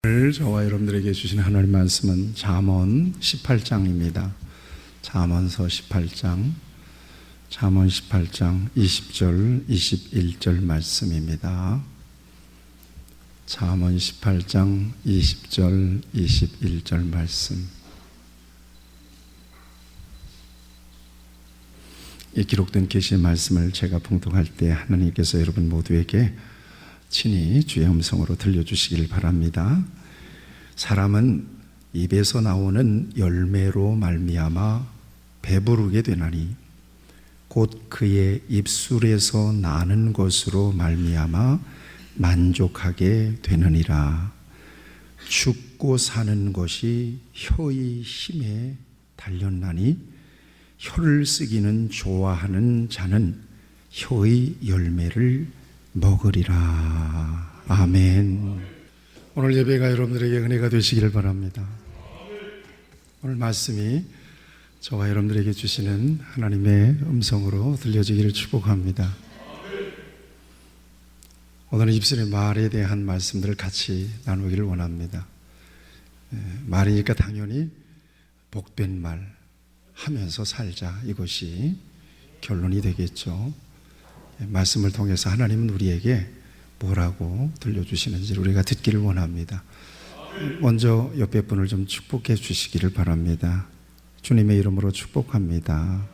오늘 저와 여러분들에게 주신 하나님 말씀은 잠언 18장입니다. 잠언서 18장 20절 21절 말씀입니다. 잠언 18장 20절 21절 말씀. 이 기록된 계시의 말씀을 제가 봉독할 때 하나님께서 여러분 모두에게 친히 주의 음성으로 들려주시길 바랍니다. 사람은 입에서 나오는 열매로 말미암아 배부르게 되나니 곧 그의 입술에서 나는 것으로 말미암아 만족하게 되느니라. 죽고 사는 것이 혀의 힘에 달렸나니 혀를 쓰기는 좋아하는 자는 혀의 열매를 먹으리라. 아멘. 오늘 예배가 여러분들에게 은혜가 되시기를 바랍니다. 오늘 말씀이 저와 여러분들에게 주시는 하나님의 음성으로 들려지기를 축복합니다. 오늘은 입술의 말에 대한 말씀들을 같이 나누기를 원합니다. 말이니까 당연히 복된 말 하면서 살자, 이것이 결론이 되겠죠. 말씀을 통해서 하나님은 우리에게 뭐라고 들려주시는지 우리가 듣기를 원합니다. 먼저 옆에 분을 좀 축복해 주시기를 바랍니다. 주님의 이름으로 축복합니다.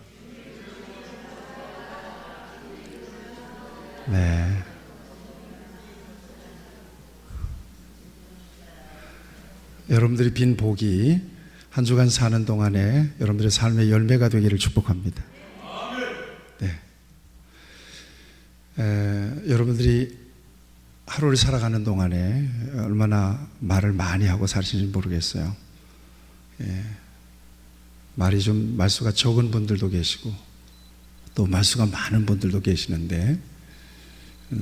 네. 여러분들이 빈 복이 한 주간 사는 동안에 여러분들의 삶의 열매가 되기를 축복합니다. 네. 여러분들이 하루를 살아가는 동안에 얼마나 말을 많이 하고 사시는지 모르겠어요. 말수가 적은 분들도 계시고 또 말수가 많은 분들도 계시는데,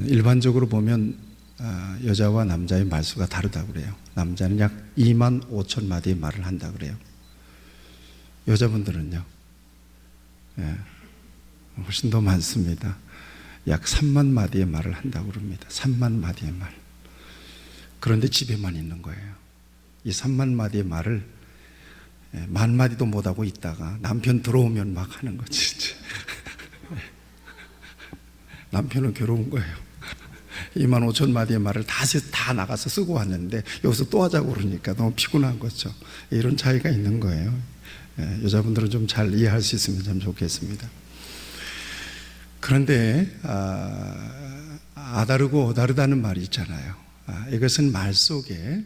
일반적으로 보면 여자와 남자의 말수가 다르다고 그래요. 남자는 약 2만 5천 마디의 말을 한다고 그래요. 여자분들은요, 훨씬 더 많습니다. 약 3만 마디의 말을 한다고 그럽니다. 3만 마디의 말. 그런데 집에만 있는 거예요. 이 3만 마디의 말을 만 마디도 못하고 있다가 남편 들어오면 막 하는 거지. 남편은 괴로운 거예요. 2만 5천 마디의 말을 다 나가서 쓰고 왔는데 여기서 또 하자고 그러니까 너무 피곤한 거죠. 이런 차이가 있는 거예요. 여자분들은 좀 잘 이해할 수 있으면 참 좋겠습니다. 그런데 아다르고 어다르다는 말이 있잖아요. 이것은 말 속에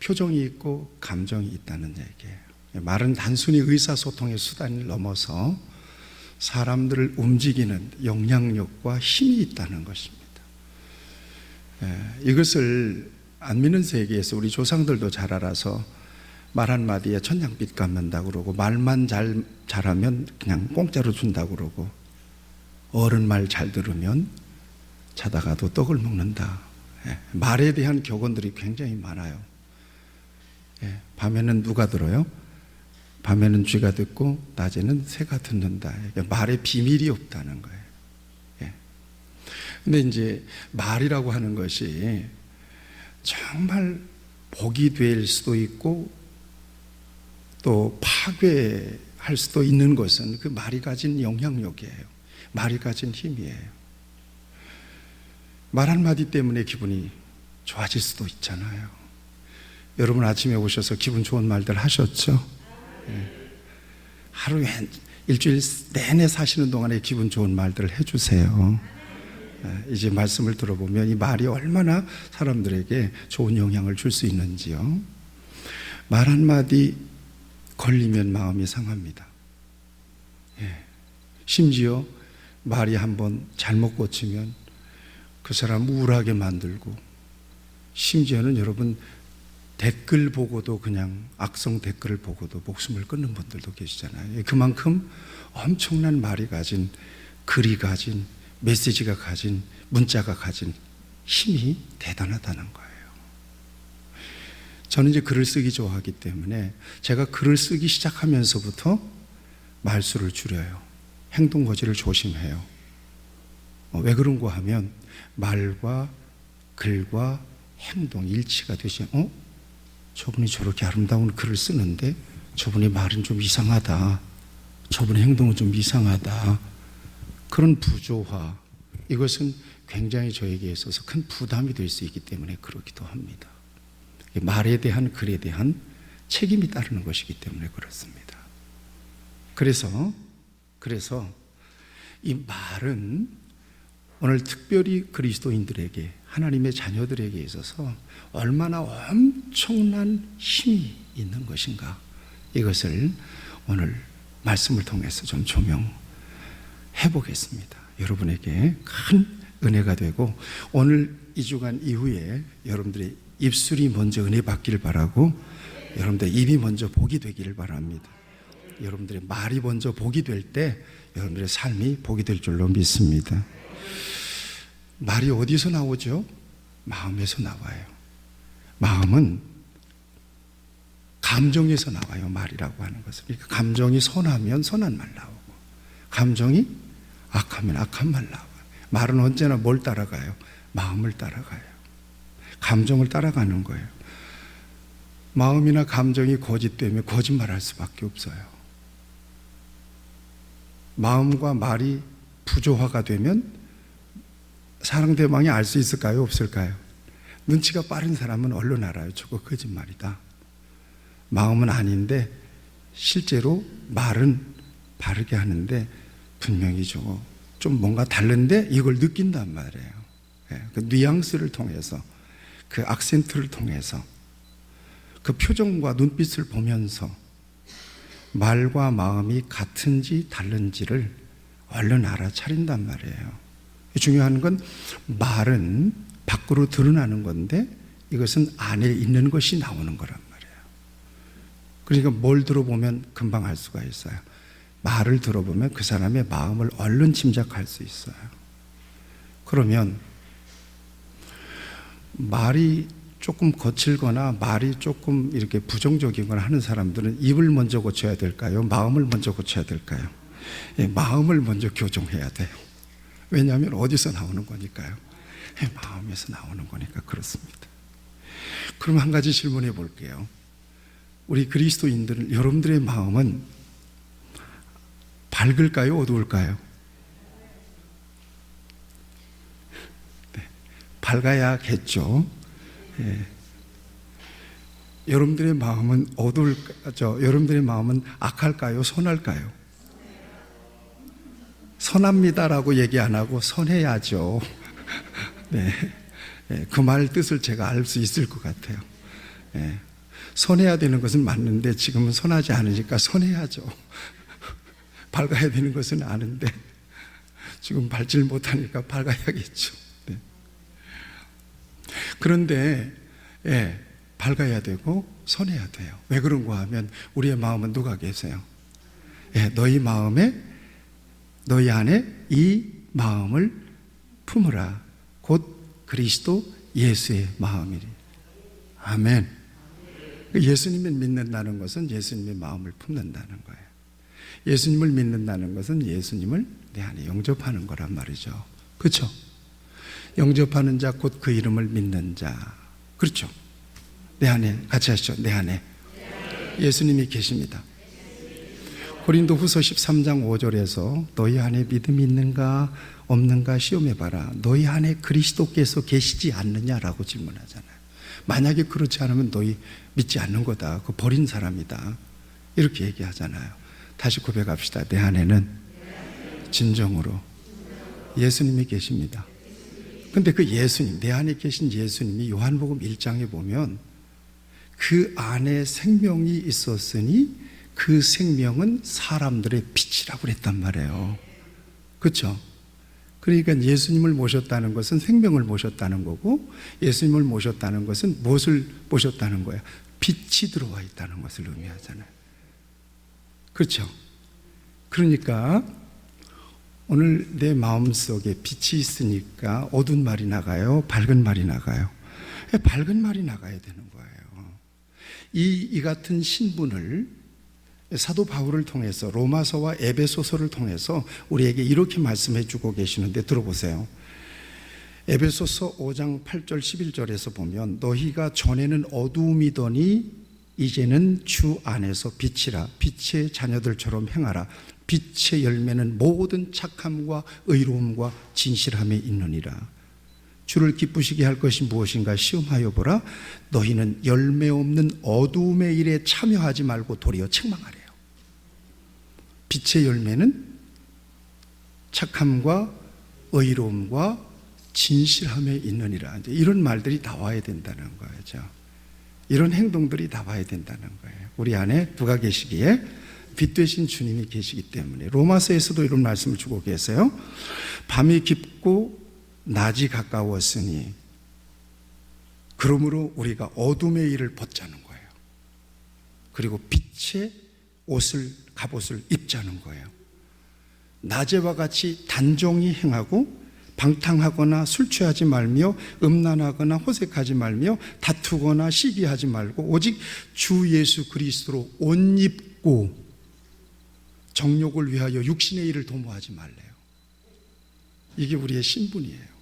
표정이 있고 감정이 있다는 얘기예요. 말은 단순히 의사소통의 수단을 넘어서 사람들을 움직이는 영향력과 힘이 있다는 것입니다. 이것을 안 믿는 세계에서 우리 조상들도 잘 알아서 말 한마디에 천냥빚 갚는다고 그러고, 말만 잘하면 그냥 공짜로 준다고 그러고, 어른 말 잘 들으면 자다가도 떡을 먹는다. 말에 대한 격언들이 굉장히 많아요. 밤에는 누가 들어요? 밤에는 쥐가 듣고 낮에는 새가 듣는다. 말에 비밀이 없다는 거예요. 근데 이제 말이라고 하는 것이 정말 복이 될 수도 있고 또 파괴할 수도 있는 것은 그 말이 가진 영향력이에요. 말이 가진 힘이에요. 말 한마디 때문에 기분이 좋아질 수도 있잖아요. 여러분 아침에 오셔서 기분 좋은 말들 하셨죠? 하루에 일주일 내내 사시는 동안에 기분 좋은 말들을 해주세요. 이제 말씀을 들어보면 이 말이 얼마나 사람들에게 좋은 영향을 줄 수 있는지요. 말 한마디 걸리면 마음이 상합니다. 심지어 말이 한번 잘못 고치면 그 사람 우울하게 만들고, 심지어는 여러분 댓글 보고도, 그냥 악성 댓글을 보고도 목숨을 끊는 분들도 계시잖아요. 그만큼 엄청난 말이 가진, 글이 가진, 메시지가 가진, 문자가 가진 힘이 대단하다는 거예요. 저는 이제 글을 쓰기 좋아하기 때문에 제가 글을 쓰기 시작하면서부터 말수를 줄여요. 행동 거지를 조심해요. 왜 그런가 하면 말과 글과 행동 일치가 되시, 저분이 저렇게 아름다운 글을 쓰는데 저분의 말은 좀 이상하다, 저분의 행동은 좀 이상하다, 그런 부조화, 이것은 굉장히 저에게 있어서 큰 부담이 될 수 있기 때문에 그러기도 합니다. 말에 대한, 글에 대한 책임이 따르는 것이기 때문에 그렇습니다. 그래서 이 말은 오늘 특별히 그리스도인들에게, 하나님의 자녀들에게 있어서 얼마나 엄청난 힘이 있는 것인가, 이것을 오늘 말씀을 통해서 좀 조명해 보겠습니다. 여러분에게 큰 은혜가 되고, 오늘 2주간 이후에 여러분들의 입술이 먼저 은혜 받기를 바라고, 여러분들의 입이 먼저 복이 되기를 바랍니다. 여러분들의 말이 먼저 복이 될 때 여러분들의 삶이 복이 될 줄로 믿습니다. 말이 어디서 나오죠? 마음에서 나와요. 마음은 감정에서 나와요. 말이라고 하는 것은. 그러니까 감정이 선하면 선한 말 나오고, 감정이 악하면 악한 말 나와요. 말은 언제나 뭘 따라가요? 마음을 따라가요. 감정을 따라가는 거예요. 마음이나 감정이 거짓되면 거짓말할 수밖에 없어요. 마음과 말이 부조화가 되면 상대방이 알 수 있을까요? 없을까요? 눈치가 빠른 사람은 얼른 알아요. 저거 거짓말이다. 마음은 아닌데 실제로 말은 바르게 하는데 분명히 저거 좀 뭔가 다른데 이걸 느낀단 말이에요. 그 뉘앙스를 통해서, 그 악센트를 통해서, 그 표정과 눈빛을 보면서 말과 마음이 같은지 다른지를 얼른 알아차린단 말이에요. 중요한 건 말은 밖으로 드러나는 건데 이것은 안에 있는 것이 나오는 거란 말이에요. 그러니까 뭘 들어보면 금방 알 수가 있어요. 말을 들어보면 그 사람의 마음을 얼른 짐작할 수 있어요. 그러면 말이 조금 거칠거나 말이 조금 이렇게 부정적이거나 하는 사람들은 입을 먼저 고쳐야 될까요? 마음을 먼저 고쳐야 될까요? 마음을 먼저 교정해야 돼요. 왜냐하면 어디서 나오는 거니까요? 마음에서 나오는 거니까 그렇습니다. 그럼 한 가지 질문해 볼게요. 우리 그리스도인들은, 여러분들의 마음은 밝을까요? 어두울까요? 네, 밝아야겠죠. 예. 여러분들의 마음은 여러분들의 마음은 악할까요? 선할까요? 선합니다라고 얘기 안 하고 선해야죠. 네. 그 말 뜻을 제가 알 수 있을 것 같아요. 네. 선해야 되는 것은 맞는데 지금은 선하지 않으니까 선해야죠. 밝아야 되는 것은 아는데 지금 밝질 못하니까 밝아야겠죠. 네. 그런데 밝아야 되고 선해야 돼요. 왜 그런가 하면 우리의 마음은 누가 계세요? 너희 안에 이 마음을 품으라. 곧 그리스도 예수의 마음이리. 아멘. 예수님을 믿는다는 것은 예수님의 마음을 품는다는 거예요. 예수님을 믿는다는 것은 예수님을 내 안에 영접하는 거란 말이죠. 그렇죠? 영접하는 자 곧 그 이름을 믿는 자. 그렇죠? 내 안에, 같이 하시죠. 내 안에 예수님이 계십니다. 고린도후서 13장 5절에서 너희 안에 믿음이 있는가 없는가 시험해봐라. 너희 안에 그리스도께서 계시지 않느냐라고 질문하잖아요. 만약에 그렇지 않으면 너희 믿지 않는 거다. 그 버린 사람이다. 이렇게 얘기하잖아요. 다시 고백합시다. 내 안에는 진정으로 예수님이 계십니다. 근데 그 예수님, 내 안에 계신 예수님이 요한복음 1장에 보면 그 안에 생명이 있었으니 그 생명은 사람들의 빛이라고 그랬단 말이에요. 그렇죠? 그러니까 예수님을 모셨다는 것은 생명을 모셨다는 거고, 예수님을 모셨다는 것은 무엇을 모셨다는 거예요? 빛이 들어와 있다는 것을 의미하잖아요. 그렇죠? 그러니까 오늘 내 마음속에 빛이 있으니까 어두운 말이 나가요? 밝은 말이 나가요? 밝은 말이 나가야 되는 거예요. 이 같은 신분을 사도 바울을 통해서 로마서와 에베소서를 통해서 우리에게 이렇게 말씀해 주고 계시는데 들어보세요. 에베소서 5장 8절 11절에서 보면 너희가 전에는 어두움이더니 이제는 주 안에서 빛이라 빛의 자녀들처럼 행하라 빛의 열매는 모든 착함과 의로움과 진실함에 있느니라. 주를 기쁘시게 할 것이 무엇인가 시험하여 보라. 너희는 열매 없는 어두움의 일에 참여하지 말고 도리어 책망하래요. 빛의 열매는 착함과 의로움과 진실함에 있느니라. 이런 말들이 나와야 된다는 거죠. 이런 행동들이 나와야 된다는 거예요. 우리 안에 누가 계시기에? 빛 되신 주님이 계시기 때문에. 로마서에서도 이런 말씀을 주고 계세요. 밤이 깊고 낮이 가까웠으니 그러므로 우리가 어둠의 일을 벗자는 거예요. 그리고 빛의 옷을 갑옷을 입자는 거예요. 낮에와 같이 단종히 행하고 방탕하거나 술 취하지 말며 음란하거나 호색하지 말며 다투거나 시기하지 말고 오직 주 예수 그리스도로 옷 입고 정욕을 위하여 육신의 일을 도모하지 말래요. 이게 우리의 신분이에요.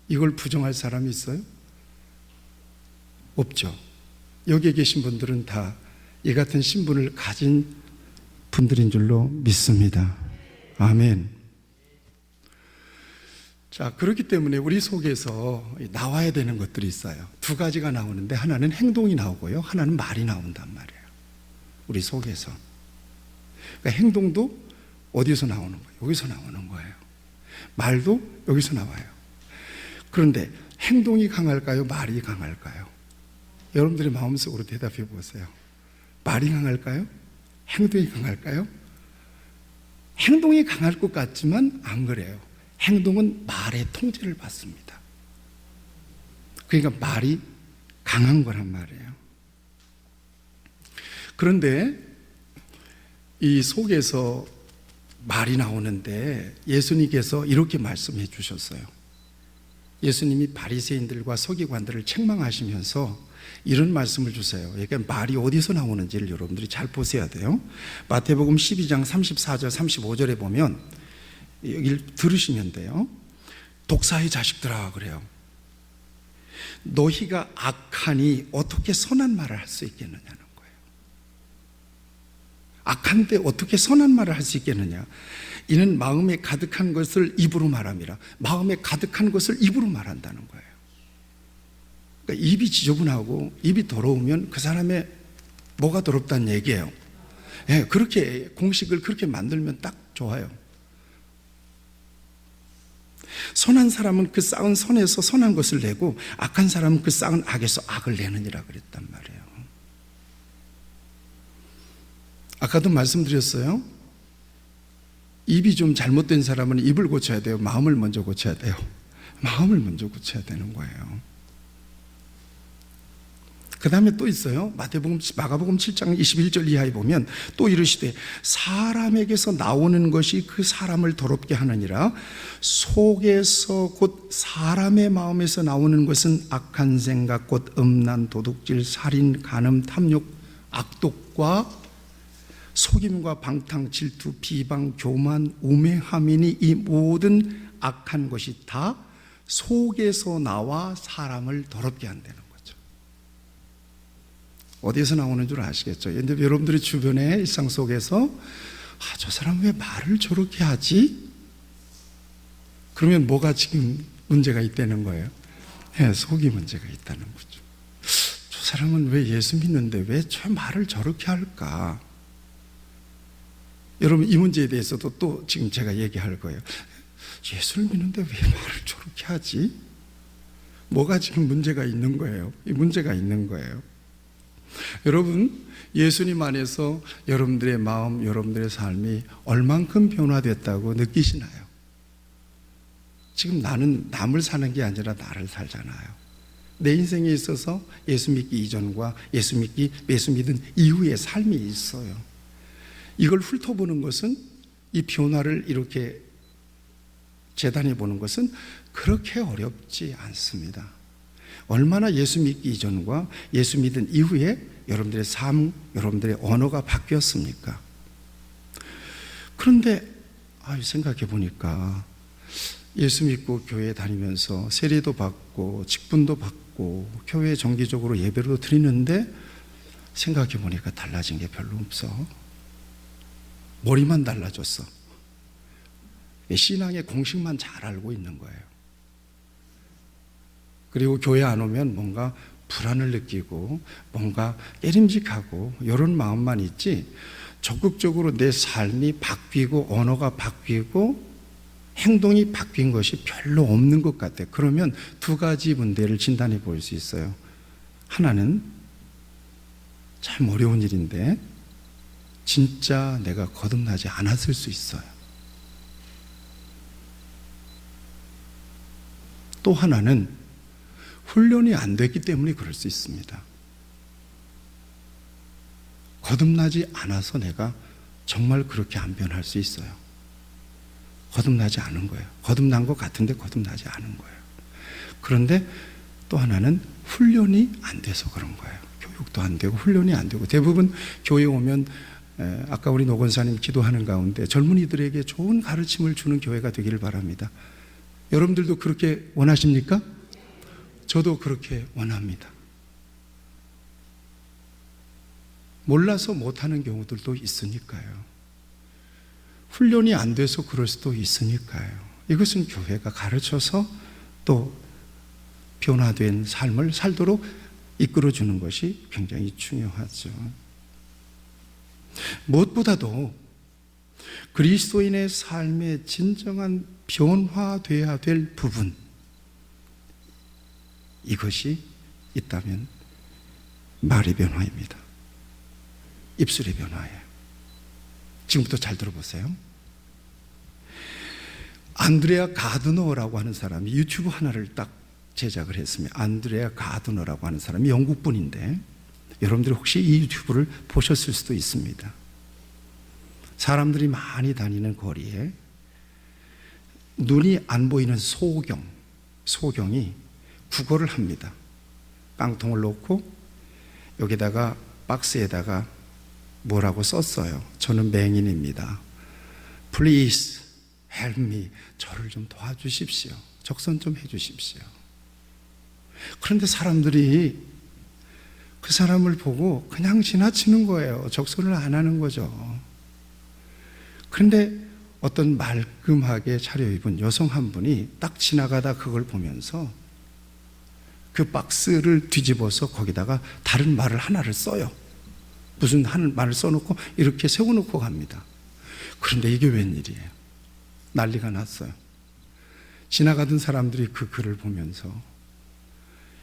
이걸 부정할 사람이 있어요? 없죠. 여기에 계신 분들은 다 이 같은 신분을 가진 분들인 줄로 믿습니다. 아멘. 자, 그렇기 때문에 우리 속에서 나와야 되는 것들이 있어요. 두 가지가 나오는데 하나는 행동이 나오고요, 하나는 말이 나온단 말이에요. 우리 속에서. 그러니까 행동도 어디서 나오는 거예요? 여기서 나오는 거예요. 말도 여기서 나와요. 그런데 행동이 강할까요? 말이 강할까요? 여러분들의 마음속으로 대답해 보세요. 말이 강할까요? 행동이 강할까요? 행동이 강할 것 같지만 안 그래요. 행동은 말의 통제를 받습니다. 그러니까 말이 강한 거란 말이에요. 그런데 이 속에서 말이 나오는데 예수님께서 이렇게 말씀해 주셨어요. 예수님이 바리새인들과 서기관들을 책망하시면서 이런 말씀을 주세요. 그러니까 말이 어디서 나오는지를 여러분들이 잘 보셔야 돼요. 마태복음 12장 34절 35절에 보면 여기를 들으시면 돼요. 독사의 자식들아 그래요. 너희가 악하니 어떻게 선한 말을 할 수 있겠느냐는 거예요. 악한데 어떻게 선한 말을 할 수 있겠느냐. 이는 마음에 가득한 것을 입으로 말함이라. 마음에 가득한 것을 입으로 말한다는 거예요. 그러니까 입이 지저분하고 입이 더러우면 그 사람의 뭐가 더럽다는 얘기예요. 예, 그렇게 공식을 그렇게 만들면 딱 좋아요. 선한 사람은 그 쌓은 선에서 선한 것을 내고 악한 사람은 그 쌓은 악에서 악을 내느니라 그랬단 말이에요. 아까도 말씀드렸어요. 입이 좀 잘못된 사람은 입을 고쳐야 돼요? 마음을 먼저 고쳐야 돼요? 마음을 먼저 고쳐야 되는 거예요. 그 다음에 또 있어요. 마가복음 7장 21절 이하에 보면 또 이르시되 사람에게서 나오는 것이 그 사람을 더럽게 하느니라. 속에서 곧 사람의 마음에서 나오는 것은 악한 생각 곧 음란 도둑질 살인 간음 탐욕 악독과 속임과 방탕 질투 비방 교만 우매함이니 이 모든 악한 것이 다 속에서 나와 사람을 더럽게 한다는 거예요. 어디에서 나오는 줄 아시겠죠? 근데 여러분들의 주변의 일상 속에서 저 사람 왜 말을 저렇게 하지? 그러면 뭐가 지금 문제가 있다는 거예요? 네, 속이 문제가 있다는 거죠. 저 사람은 왜 예수 믿는데 왜 저 말을 저렇게 할까? 여러분 이 문제에 대해서도 또 지금 제가 얘기할 거예요. 예수를 믿는데 왜 말을 저렇게 하지? 뭐가 지금 문제가 있는 거예요? 이 문제가 있는 거예요. 여러분 예수님 안에서 여러분들의 마음, 여러분들의 삶이 얼만큼 변화됐다고 느끼시나요? 지금 나는 남을 사는 게 아니라 나를 살잖아요. 내 인생에 있어서 예수 믿기 이전과 예수 믿은 이후의 삶이 있어요. 이걸 훑어보는 것은, 이 변화를 이렇게 재단해 보는 것은 그렇게 어렵지 않습니다. 얼마나 예수 믿기 이전과 예수 믿은 이후에 여러분들의 삶, 여러분들의 언어가 바뀌었습니까? 그런데 생각해 보니까 예수 믿고 교회 다니면서 세례도 받고 직분도 받고 교회에 정기적으로 예배도 드리는데 생각해 보니까 달라진 게 별로 없어. 머리만 달라졌어. 신앙의 공식만 잘 알고 있는 거예요. 그리고 교회 안 오면 뭔가 불안을 느끼고 뭔가 깨림직하고 이런 마음만 있지, 적극적으로 내 삶이 바뀌고 언어가 바뀌고 행동이 바뀐 것이 별로 없는 것 같아요. 그러면 두 가지 문제를 진단해 볼 수 있어요. 하나는 참 어려운 일인데 진짜 내가 거듭나지 않았을 수 있어요. 또 하나는 훈련이 안 됐기 때문에 그럴 수 있습니다. 거듭나지 않아서 내가 정말 그렇게 안 변할 수 있어요. 거듭나지 않은 거예요. 거듭난 것 같은데 거듭나지 않은 거예요. 그런데 또 하나는 훈련이 안 돼서 그런 거예요. 교육도 안 되고 훈련이 안 되고. 대부분 교회 오면 아까 우리 노 권사님 기도하는 가운데 젊은이들에게 좋은 가르침을 주는 교회가 되기를 바랍니다. 여러분들도 그렇게 원하십니까? 저도 그렇게 원합니다. 몰라서 못하는 경우들도 있으니까요. 훈련이 안 돼서 그럴 수도 있으니까요. 이것은 교회가 가르쳐서 또 변화된 삶을 살도록 이끌어주는 것이 굉장히 중요하죠. 무엇보다도 그리스도인의 삶의 진정한 변화되어야 될 부분, 이것이 있다면 말의 변화입니다. 입술의 변화예요. 지금부터 잘 들어보세요. 안드레아 가드너라고 하는 사람이 유튜브 하나를 딱 제작을 했습니다. 안드레아 가드너라고 하는 사람이 영국 분인데 여러분들이 혹시 이 유튜브를 보셨을 수도 있습니다. 사람들이 많이 다니는 거리에 눈이 안 보이는 소경이 구걸을 합니다. 깡통을 놓고 여기다가 박스에다가 뭐라고 썼어요. 저는 맹인입니다. Please help me. 저를 좀 도와주십시오. 적선 좀 해주십시오. 그런데 사람들이 그 사람을 보고 그냥 지나치는 거예요. 적선을 안 하는 거죠. 그런데 어떤 말끔하게 차려입은 여성 한 분이 딱 지나가다 그걸 보면서 그 박스를 뒤집어서 거기다가 다른 말을 하나를 써요. 무슨 한 말을 써놓고 이렇게 세워놓고 갑니다. 그런데 이게 웬일이에요? 난리가 났어요. 지나가던 사람들이 그 글을 보면서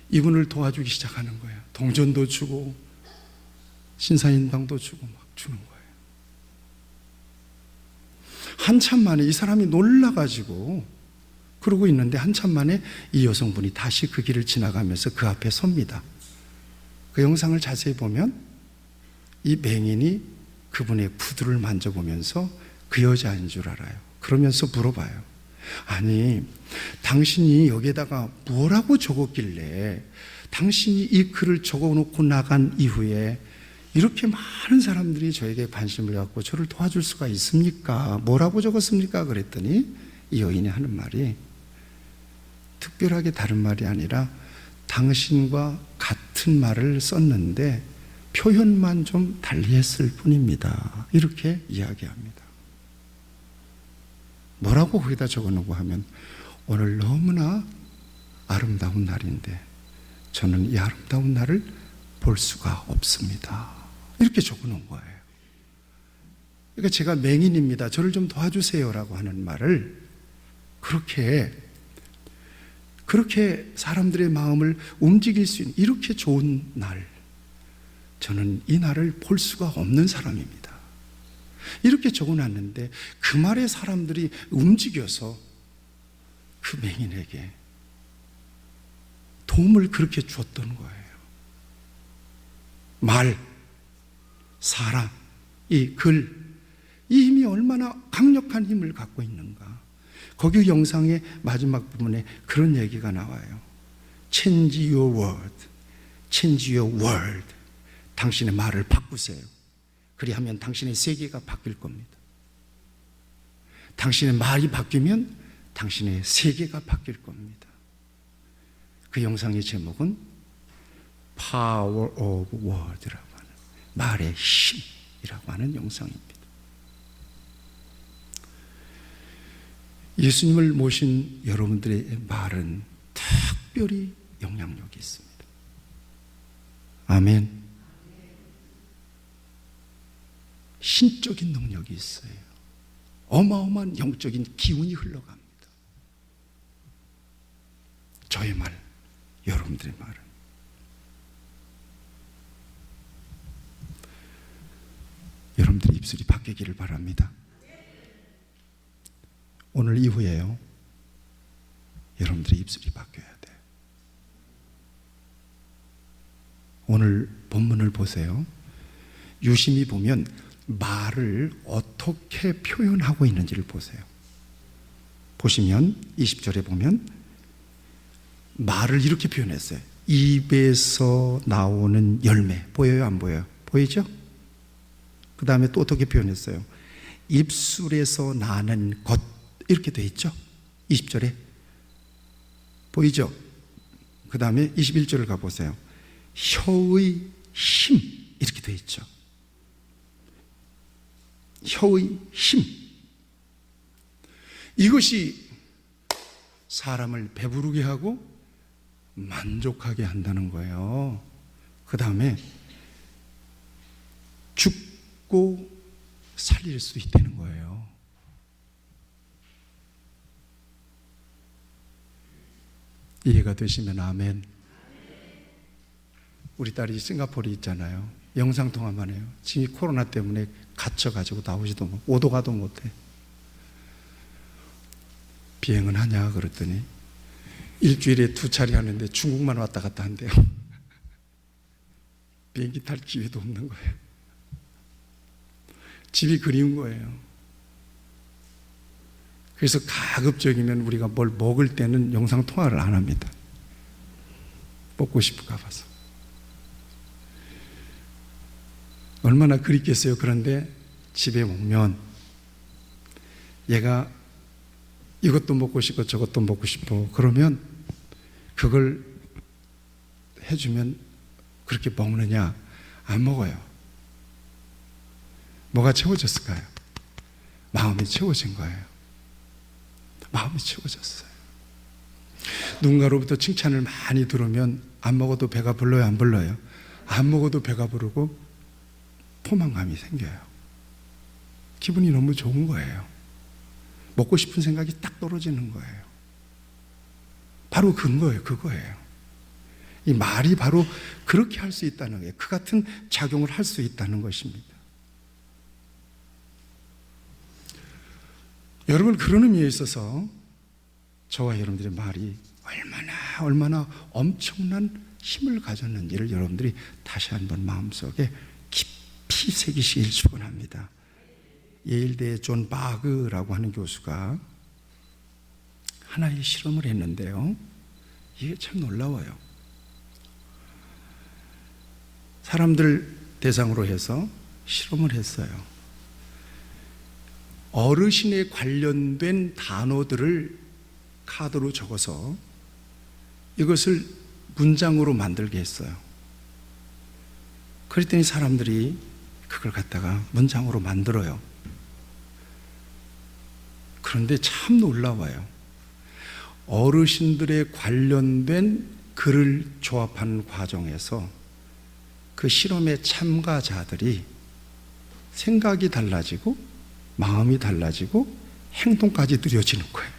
이분을 도와주기 시작하는 거예요. 동전도 주고 신사인당도 주고 막 주는 거예요. 한참 만에 이 사람이 놀라가지고 그러고 있는데 한참 만에 이 여성분이 다시 그 길을 지나가면서 그 앞에 섭니다. 그 영상을 자세히 보면 이 맹인이 그분의 구두를 만져보면서 그 여자인 줄 알아요. 그러면서 물어봐요. 아니, 당신이 여기에다가 뭐라고 적었길래 당신이 이 글을 적어놓고 나간 이후에 이렇게 많은 사람들이 저에게 관심을 갖고 저를 도와줄 수가 있습니까? 뭐라고 적었습니까? 그랬더니 이 여인이 하는 말이 특별하게 다른 말이 아니라 당신과 같은 말을 썼는데 표현만 좀 달리했을 뿐입니다. 이렇게 이야기합니다. 뭐라고 거기다 적어놓고 하면 오늘 너무나 아름다운 날인데 저는 이 아름다운 날을 볼 수가 없습니다. 이렇게 적어놓은 거예요. 그러니까 제가 맹인입니다. 저를 좀 도와주세요라고 하는 말을 그렇게 사람들의 마음을 움직일 수 있는 이렇게 좋은 날, 저는 이 날을 볼 수가 없는 사람입니다. 이렇게 적어놨는데 그 말에 사람들이 움직여서 그 맹인에게 도움을 그렇게 주었던 거예요. 말, 사람, 이 글, 이 힘이 얼마나 강력한 힘을 갖고 있는가. 거기 영상의 마지막 부분에 그런 얘기가 나와요. Change your word. Change your world. 당신의 말을 바꾸세요. 그리하면 당신의 세계가 바뀔 겁니다. 당신의 말이 바뀌면 당신의 세계가 바뀔 겁니다. 그 영상의 제목은 Power of Word라고 하는, 말의 힘이라고 하는 영상입니다. 예수님을 모신 여러분들의 말은 특별히 영향력이 있습니다. 아멘. 신적인 능력이 있어요. 어마어마한 영적인 기운이 흘러갑니다. 저의 말, 여러분들의 말은. 여러분들의 입술이 바뀌기를 바랍니다. 오늘 이후에요, 여러분들의 입술이 바뀌어야 돼요. 오늘 본문을 보세요. 유심히 보면 말을 어떻게 표현하고 있는지를 보세요. 보시면 20절에 보면 말을 이렇게 표현했어요. 입에서 나오는 열매. 보여요, 안 보여요? 보이죠? 그 다음에 또 어떻게 표현했어요? 입술에서 나는 것. 이렇게 돼 있죠? 20절에 보이죠? 그 다음에 21절을 가보세요. 혀의 힘. 이렇게 돼 있죠? 혀의 힘. 이것이 사람을 배부르게 하고 만족하게 한다는 거예요. 그 다음에 죽고 살릴 수 있다는 거예요. 이해가 되시면 아멘. 우리 딸이 싱가포르에 있잖아요. 영상통화만 해요. 지금 코로나 때문에 갇혀가지고 나오지도 못, 오도 가도 못해. 비행은 하냐 그랬더니 일주일에 2차례 하는데 중국만 왔다 갔다 한대요. 비행기 탈 기회도 없는 거예요. 집이 그리운 거예요. 그래서 가급적이면 우리가 뭘 먹을 때는 영상통화를 안 합니다. 먹고 싶을까 봐서. 얼마나 그립겠어요. 그런데 집에 오면 얘가 이것도 먹고 싶고 저것도 먹고 싶어. 그러면 그걸 해주면 그렇게 먹느냐? 안 먹어요. 뭐가 채워졌을까요? 마음이 채워진 거예요. 마음이 채워졌어요. 누군가로부터 칭찬을 많이 들으면 안 먹어도 배가 불러요, 안 불러요? 안 먹어도 배가 부르고 포만감이 생겨요. 기분이 너무 좋은 거예요. 먹고 싶은 생각이 딱 떨어지는 거예요. 바로 그거예요. 이 말이 바로 그렇게 할 수 있다는 거예요. 그 같은 작용을 할 수 있다는 것입니다. 여러분, 그런 의미에 있어서 저와 여러분들의 말이 얼마나 엄청난 힘을 가졌는지를 여러분들이 다시 한번 마음속에 깊이 새기시길 축원합니다. 예일대의 존 바그라고 하는 교수가 하나의 실험을 했는데요. 이게 참 놀라워요. 사람들 대상으로 해서 실험을 했어요. 어르신에 관련된 단어들을 카드로 적어서 이것을 문장으로 만들게 했어요. 그랬더니 사람들이 그걸 갖다가 문장으로 만들어요. 그런데 참 놀라워요. 어르신들에 관련된 글을 조합하는 과정에서 그 실험의 참가자들이 생각이 달라지고 마음이 달라지고 행동까지 느려지는 거예요.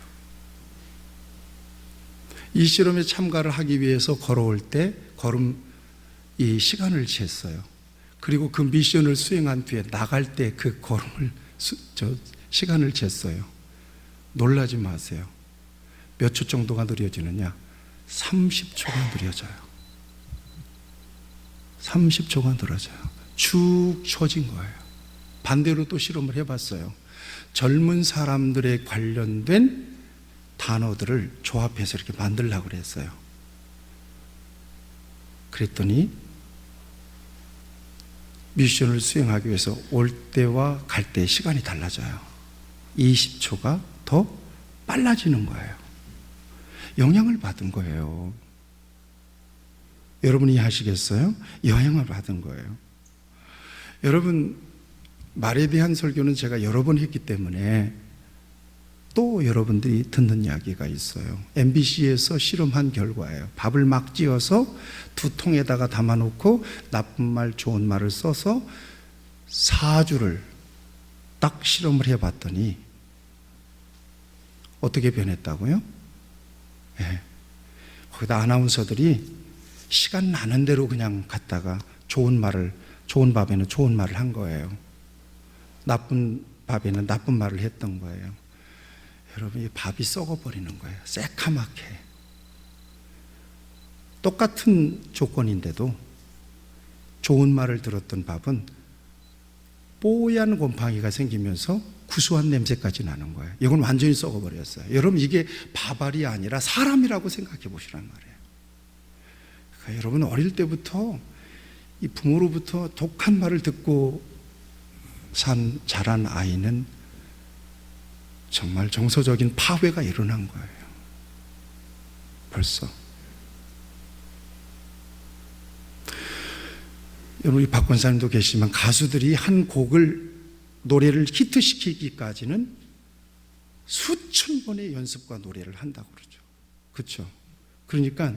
이 실험에 참가를 하기 위해서 걸어올 때 이 시간을 쟀어요. 그리고 그 미션을 수행한 뒤에 나갈 때 그 걸음을 시간을 쟀어요. 놀라지 마세요. 몇 초 정도가 느려지느냐? 30초가 느려져요. 30초가 늘어져요. 축 처진 거예요. 반대로 또 실험을 해봤어요. 젊은 사람들에 관련된 단어들을 조합해서 이렇게 만들려고 그랬어요. 그랬더니 미션을 수행하기 위해서 올 때와 갈 때의 시간이 달라져요. 20초가 더 빨라지는 거예요. 영향을 받은 거예요. 여러분이 하시겠어요? 영향을 받은 거예요. 여러분, 말에 대한 설교는 제가 여러 번 했기 때문에 또 여러분들이 듣는 이야기가 있어요. MBC에서 실험한 결과예요. 밥을 막 찌어서 두 통에다가 담아놓고 나쁜 말, 좋은 말을 써서 4주를 딱 실험을 해봤더니 어떻게 변했다고요? 네. 거기다 아나운서들이 시간 나는 대로 그냥 갔다가 좋은 밥에는 좋은 말을 한 거예요. 나쁜 밥에는 나쁜 말을 했던 거예요. 여러분, 이 밥이 썩어버리는 거예요. 새카맣게. 똑같은 조건인데도 좋은 말을 들었던 밥은 뽀얀 곰팡이가 생기면서 구수한 냄새까지 나는 거예요. 이건 완전히 썩어버렸어요. 여러분, 이게 밥알이 아니라 사람이라고 생각해 보시란 말이에요. 그러니까 여러분, 어릴 때부터 이 부모로부터 독한 말을 듣고 자란 아이는 정말 정서적인 파괴가 일어난 거예요. 벌써. 여러분, 이 박 권사님도 계시지만 가수들이 한 노래를 히트시키기까지는 수천 번의 연습과 노래를 한다고 그러죠. 그렇죠? 그러니까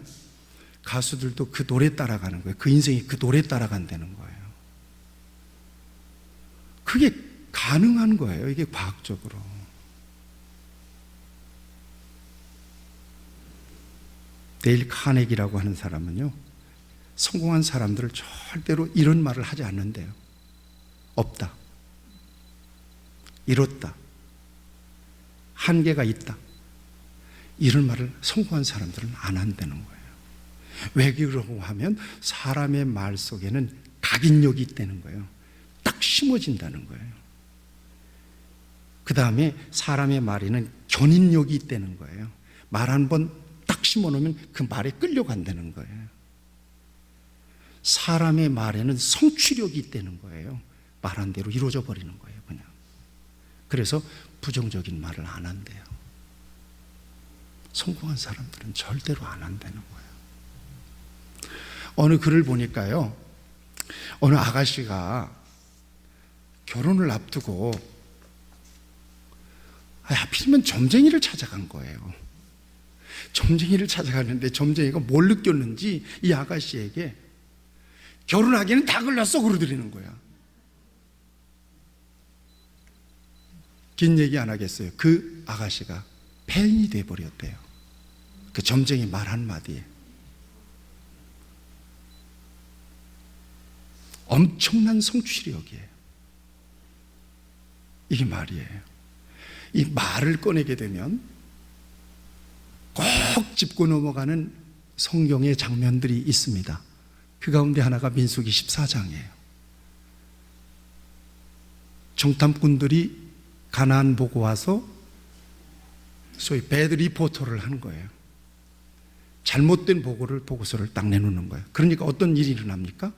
가수들도 그 노래 따라가는 거예요. 그 인생이 그 노래 따라간다는 거예요. 그게 가능한 거예요. 이게 과학적으로. 데일 카네기라고 하는 사람은요, 성공한 사람들을 절대로 이런 말을 하지 않는데요. 없다, 이렇다, 한계가 있다, 이런 말을 성공한 사람들은 안 한다는 거예요. 왜 그러고 하면 사람의 말 속에는 각인력이 있다는 거예요. 딱 심어진다는 거예요. 그 다음에 사람의 말에는 견인력이 있다는 거예요. 말 한 번 딱 심어놓으면 그 말에 끌려간다는 거예요. 사람의 말에는 성취력이 있다는 거예요. 말한 대로 이루어져 버리는 거예요, 그냥. 그래서 부정적인 말을 안 한대요. 성공한 사람들은 절대로 안 한다는 거예요. 어느 글을 보니까요, 어느 아가씨가 결혼을 앞두고 하필이면 점쟁이를 찾아간 거예요. 점쟁이를 찾아갔는데 점쟁이가 뭘 느꼈는지 이 아가씨에게 결혼하기에는 다 걸렸어 그러더라는 거야. 긴 얘기 안 하겠어요. 그 아가씨가 폐인이 돼버렸대요. 그 점쟁이 말 한마디에. 엄청난 성취력이에요. 이게 말이에요. 이 말을 꺼내게 되면 꼭 짚고 넘어가는 성경의 장면들이 있습니다. 그 가운데 하나가 민수기 14장이에요. 정탐꾼들이 가나안 보고 와서 소위 배드 리포터를 한 거예요. 잘못된 보고서를 딱 내놓는 거예요. 그러니까 어떤 일이 일어납니까?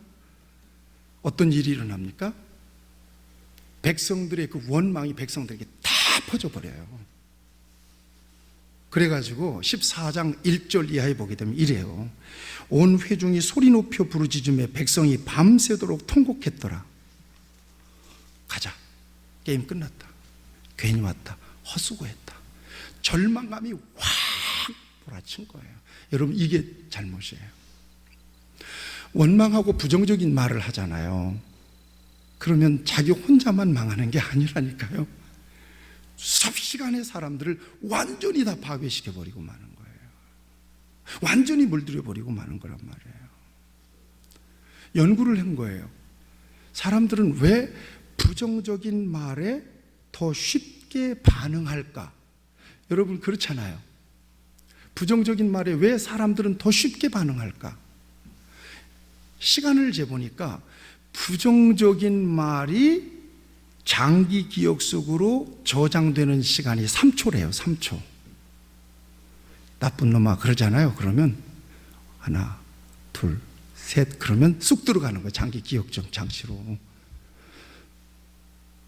어떤 일이 일어납니까? 백성들의 그 원망이 백성들에게 다 퍼져버려요. 그래가지고 14장 1절 이하에 보게 되면 이래요. 온 회중이 소리 높여 부르짖으며 백성이 밤새도록 통곡했더라. 가자. 게임 끝났다. 괜히 왔다. 헛수고했다. 절망감이 확 몰아친 거예요. 여러분, 이게 잘못이에요. 원망하고 부정적인 말을 하잖아요. 그러면 자기 혼자만 망하는 게 아니라니까요. 삽시간의 사람들을 완전히 다 파괴시켜버리고 마는 거예요. 완전히 물들여버리고 마는 거란 말이에요. 연구를 한 거예요. 사람들은 왜 부정적인 말에 더 쉽게 반응할까? 여러분, 그렇잖아요. 부정적인 말에 왜 사람들은 더 쉽게 반응할까? 시간을 재보니까 부정적인 말이 장기 기억 속으로 저장되는 시간이 3초래요. 3초. 나쁜 놈아 그러잖아요. 그러면 하나, 둘, 셋 그러면 쑥 들어가는 거예요. 장기 기억적 장치로.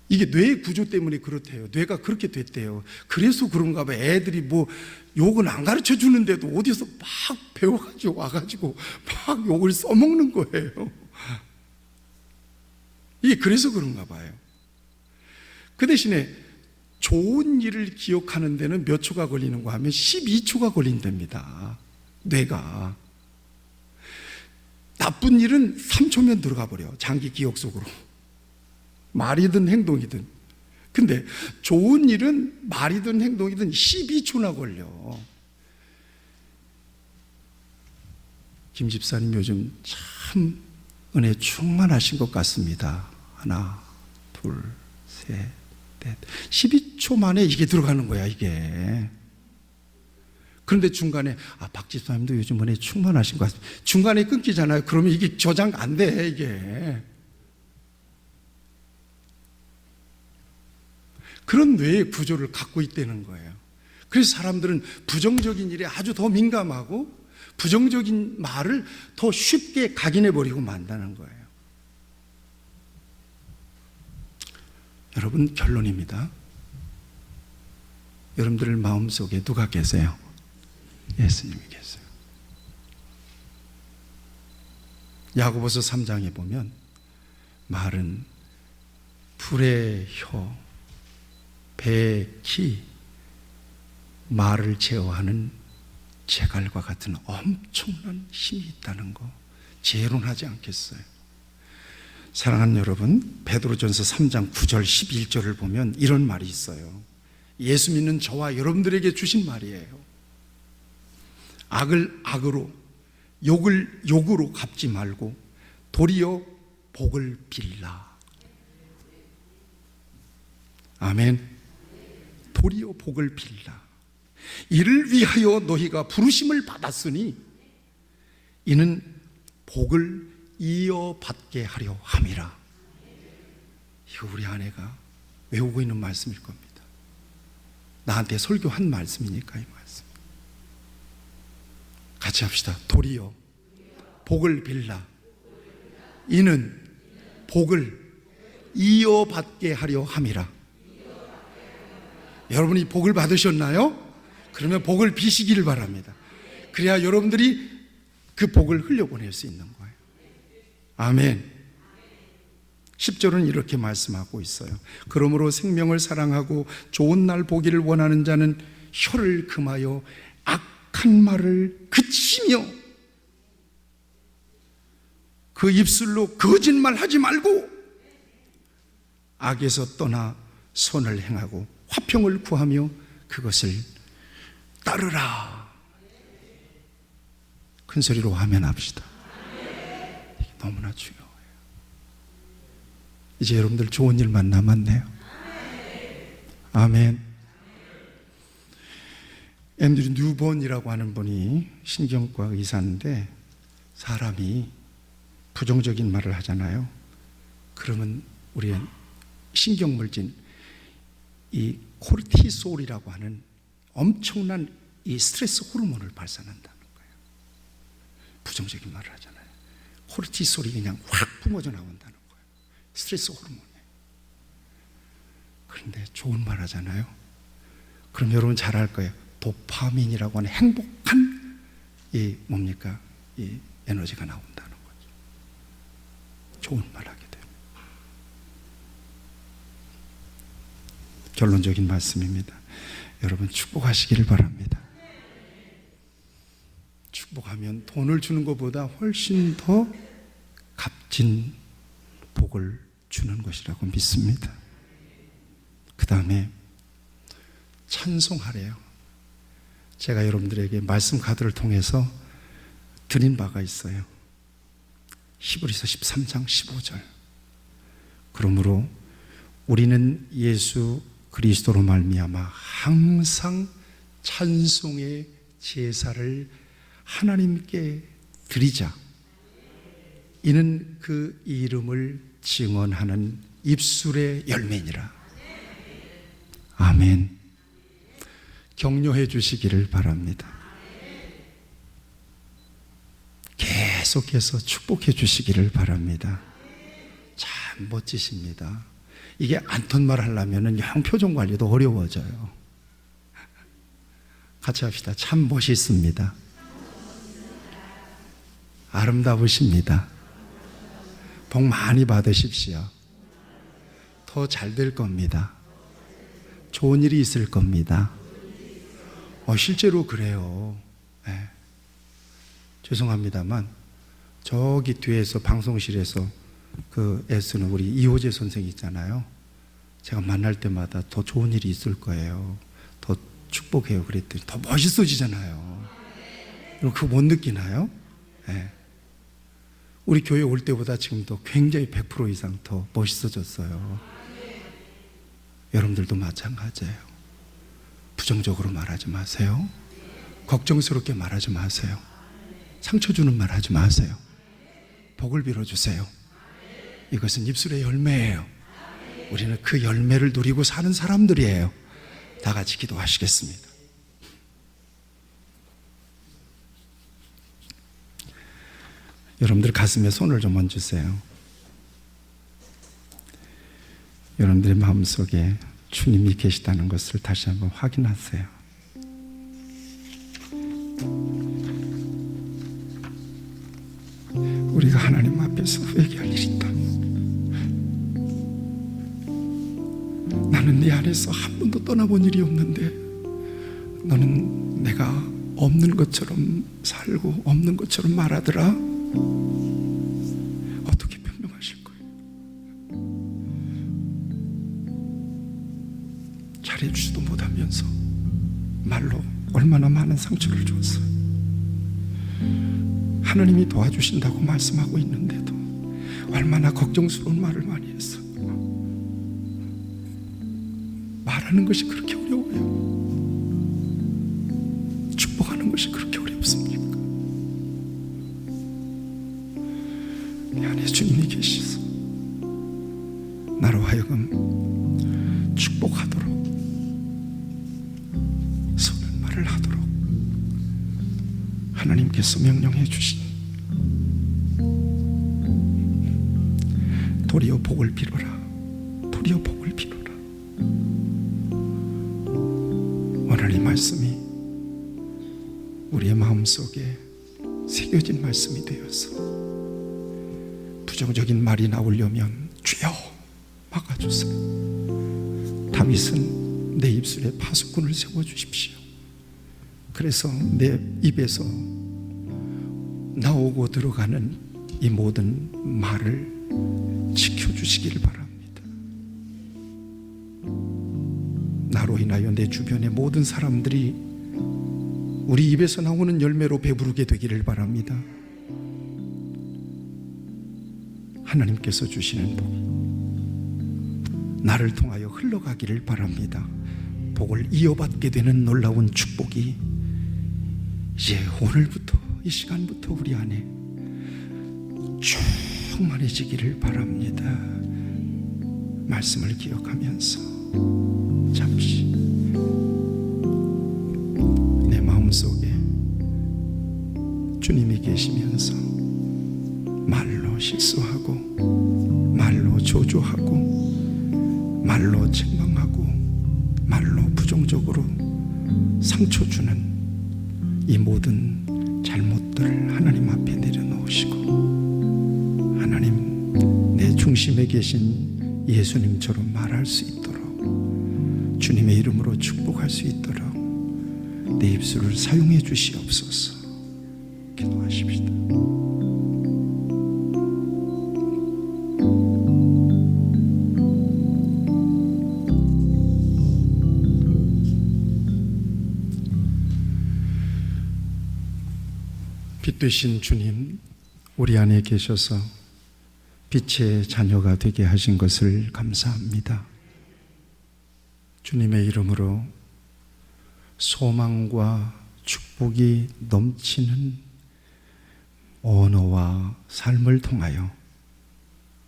이게 뇌 구조 때문에 그렇대요. 뇌가 그렇게 됐대요. 그래서 그런가 봐. 애들이 뭐 욕은 안 가르쳐 주는데도 어디서 막 배워가지고 와가지고 막 욕을 써먹는 거예요. 이게 그래서 그런가 봐요. 그 대신에 좋은 일을 기억하는 데는 몇 초가 걸리는가 하면 12초가 걸린답니다. 뇌가. 나쁜 일은 3초면 들어가 버려. 장기 기억 속으로. 말이든 행동이든. 근데 좋은 일은 말이든 행동이든 12초나 걸려. 김 집사님 요즘 참 은혜 충만하신 것 같습니다. 하나, 둘, 셋, 넷. 12초 만에 이게 들어가는 거야, 이게. 그런데 중간에, 박 집사님도 요즘 은혜 충만하신 것 같습니다. 중간에 끊기잖아요. 그러면 이게 저장 안 돼, 이게. 그런 뇌의 구조를 갖고 있다는 거예요. 그래서 사람들은 부정적인 일에 아주 더 민감하고 부정적인 말을 더 쉽게 각인해버리고 만다는 거예요. 여러분, 결론입니다. 여러분들 마음속에 누가 계세요? 예수님이 계세요. 야고보서 3장에 보면 말은 불의 혀, 배의 키, 말을 제어하는 제갈과 같은 엄청난 힘이 있다는 거 재론하지 않겠어요? 사랑하는 여러분, 베드로전서 3장 9절 11절을 보면 이런 말이 있어요. 예수 믿는 저와 여러분들에게 주신 말이에요. 악을 악으로, 욕을 욕으로 갚지 말고 도리어 복을 빌라. 아멘. 도리어 복을 빌라. 이를 위하여 너희가 부르심을 받았으니 이는 복을 이어받게 하려 함이라. 이거 우리 아내가 외우고 있는 말씀일 겁니다. 나한테 설교한 말씀이니까 이 말씀. 같이 합시다. 도리어 복을 빌라. 이는 복을 이어받게 하려 함이라. 여러분이 복을 받으셨나요? 그러면 복을 비시기를 바랍니다. 그래야 여러분들이 그 복을 흘려보낼 수 있는 거예요. 아멘. 10절은 이렇게 말씀하고 있어요. 그러므로 생명을 사랑하고 좋은 날 보기를 원하는 자는 혀를 금하여 악한 말을 그치며 그 입술로 거짓말하지 말고 악에서 떠나 선을 행하고 화평을 구하며 그것을 따르라. 큰 소리로 아멘합시다. 이게 너무나 중요해요. 이제 여러분들 좋은 일만 남았네요. 아멘. 앤드류 뉴번이라고 하는 분이 신경과 의사인데 사람이 부정적인 말을 하잖아요. 그러면 우리의 신경물질 이 코르티솔이라고 하는 엄청난 이 스트레스 호르몬을 발산한다는 거예요. 부정적인 말을 하잖아요. 코르티솔이 그냥 확 뿜어져 나온다는 거예요. 스트레스 호르몬이에요. 그런데 좋은 말 하잖아요. 그럼 여러분 잘 알 거예요. 도파민이라고 하는 행복한 이 뭡니까? 이 에너지가 나온다는 거죠. 좋은 말 하게 돼요. 결론적인 말씀입니다. 여러분 축복하시기를 바랍니다. 축복하면 돈을 주는 것보다 훨씬 더 값진 복을 주는 것이라고 믿습니다. 그 다음에 찬송하래요. 제가 여러분들에게 말씀 카드를 통해서 드린 바가 있어요. 히브리서 13장 15절. 그러므로 우리는 예수 그리스도로 말미암아 항상 찬송의 제사를 하나님께 드리자. 이는 그 이름을 증언하는 입술의 열매니라. 아멘. 격려해 주시기를 바랍니다. 계속해서 축복해 주시기를 바랍니다. 참 멋지십니다. 이게 안톤말 하려면은 영 표정 관리도 어려워져요. 같이 합시다. 참 멋있습니다. 아름다우십니다. 복 많이 받으십시오. 더 잘 될 겁니다. 좋은 일이 있을 겁니다. 실제로 그래요. 네. 죄송합니다만 저기 뒤에서 방송실에서 그 애쓰는 우리 이호재 선생 있잖아요. 제가 만날 때마다 더 좋은 일이 있을 거예요. 더 축복해요. 그랬더니 더 멋있어지잖아요. 여러분 그거 못 느끼나요? 네. 우리 교회 올 때보다 지금도 굉장히 100% 이상 더 멋있어졌어요. 여러분들도 마찬가지예요. 부정적으로 말하지 마세요. 걱정스럽게 말하지 마세요. 상처 주는 말 하지 마세요. 복을 빌어주세요. 이것은 입술의 열매예요. 우리는 그 열매를 누리고 사는 사람들이에요. 다 같이 기도하시겠습니다. 여러분들 가슴에 손을 좀 얹으세요. 여러분들의 마음속에 주님이 계시다는 것을 다시 한번 확인하세요. 우리가 하나님 앞에서 회개할 일이 있다. 나는 네 안에서 한 번도 떠나본 일이 없는데 너는 내가 없는 것처럼 살고 없는 것처럼 말하더라. 어떻게 변명하실 거예요? 잘해주지도 못하면서 말로 얼마나 많은 상처를 줬어요. 하나님이 도와주신다고 말씀하고 있는데도 얼마나 걱정스러운 말을 많이 했어요. 말하는 것이 그렇게 어려워요. 축복하는 것이 그렇게 어렵습니까? 내 안에 주님이 계시소. 나로 하여금 축복하도록 선한 말을 하도록 하나님께서 명령해 주신 도리어 복을 빌어라. 도리어 복을 빌어라. 오늘 이 말씀이 우리의 마음속에 새겨진 말씀이 되어서 부정적인 말이 나오려면 주여 막아주세요. 다윗은 내 입술에 파수꾼을 세워주십시오. 그래서 내 입에서 나오고 들어가는 이 모든 말을 지켜주시기를 바랍니다. 나로 인하여 내 주변의 모든 사람들이 우리 입에서 나오는 열매로 배부르게 되기를 바랍니다. 하나님께서 주시는 복이 나를 통하여 흘러가기를 바랍니다. 복을 이어받게 되는 놀라운 축복이 이제 오늘부터 이 시간부터 우리 안에 충만해지기를 바랍니다. 말씀을 기억하면서 잠시 내 마음속에 주님이 계시면서 말로 실수하고 말로 저주하고 말로 책망하고 말로 부정적으로 상처 주는 이 모든 잘못들을 하나님 앞에 내려놓으시고 하나님 내 중심에 계신 예수님처럼 말할 수 있도록 주님의 이름으로 축복할 수 있도록 내 입술을 사용해 주시옵소서. 기도하십시다. 빛 되신 주님, 우리 안에 계셔서 빛의 자녀가 되게 하신 것을 감사합니다. 주님의 이름으로 소망과 축복이 넘치는 언어와 삶을 통하여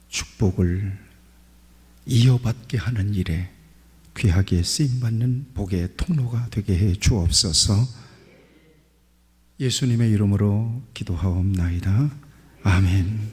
축복을 이어받게 하는 일에 귀하게 쓰임받는 복의 통로가 되게 해 주옵소서. 예수님의 이름으로 기도하옵나이다. 아멘.